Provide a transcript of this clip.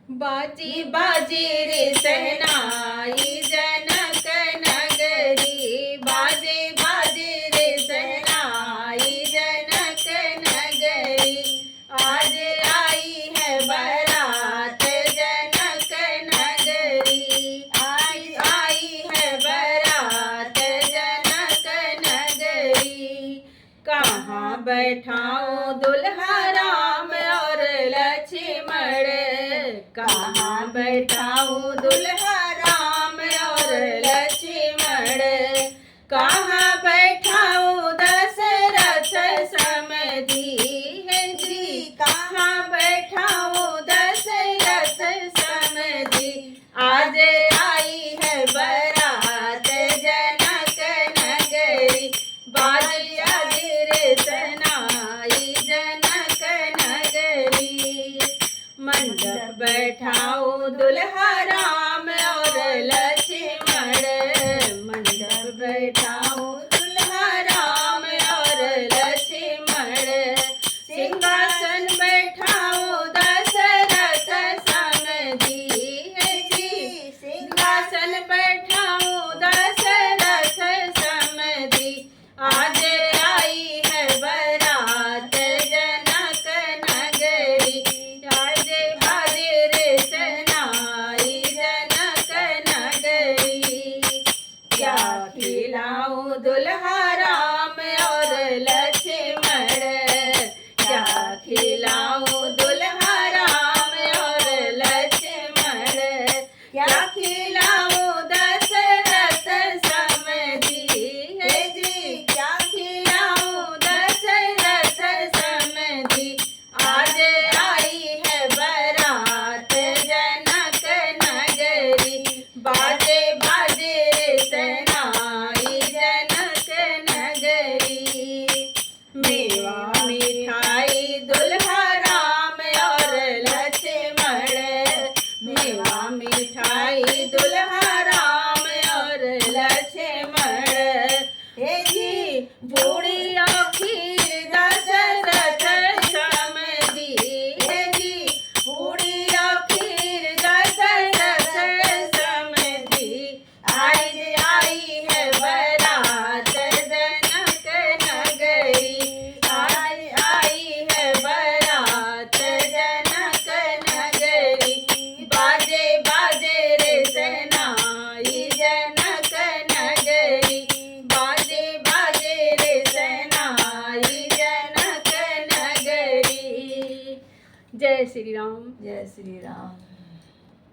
बाजी बाजी रे सहनाई जनक नगरी, बाजे बाजे रे सहनाई जनक नगरी। आज आई है बारात जनक नगरी, आज आई है बारात जनक नगरी। कहाँ बैठाऊं दुल्हा राम और लक्ष्मण, कहाँ बैठाऊं दुल्हा राम और लक्ष्मण। कहाँ बैठाऊं दशरथ समधी है जी, कहाँ बैठाऊं दशरथ समधी। आज आई है बारात जनक नगरी, बाजी बाजी रे सहनाई जनक नगरी। मंडप बैठाऊं दुल्हा राम और लक्ष्मण, मंडप बैठाऊं दुल्हा राम और लक्ष्मण। सिंहासन बैठाऊं दशरथ समधी है जी, सिंहासन बैठाऊं दशरथ समधी। आज आई है बारात जनक नगरी, आज बाजे रे सहनाई जनक नगरी। क्या खिलाऊं दुल्हा राम और लक्ष्मण, क्या खिलाऊं दुल्हा राम और लक्ष्मण। क्या खिलाऊं दशरथ समधी है जी, क्या खिलाऊं दशरथ समधी। आज आई है बारात जनक नगरी, बाजे बाजे रे सहनाई जनक नगरी। मेवा मिठाई दुल्हा राम और लक्ष्मण, मेवा मिठाई दुल्हा राम और लक्ष्मण। हे जी पूरी खीर दशरथ समधी है जी, पूरी खीर दशरथ समधी। आज आई है बारात जनक नगरी, आज आई है बारात जनक नगरी। बाजे बाजे रे सहनाई जनक नगरी, बाजे बाजे रे सहनाई जनक नगरी। जय श्री राम। जय श्री राम।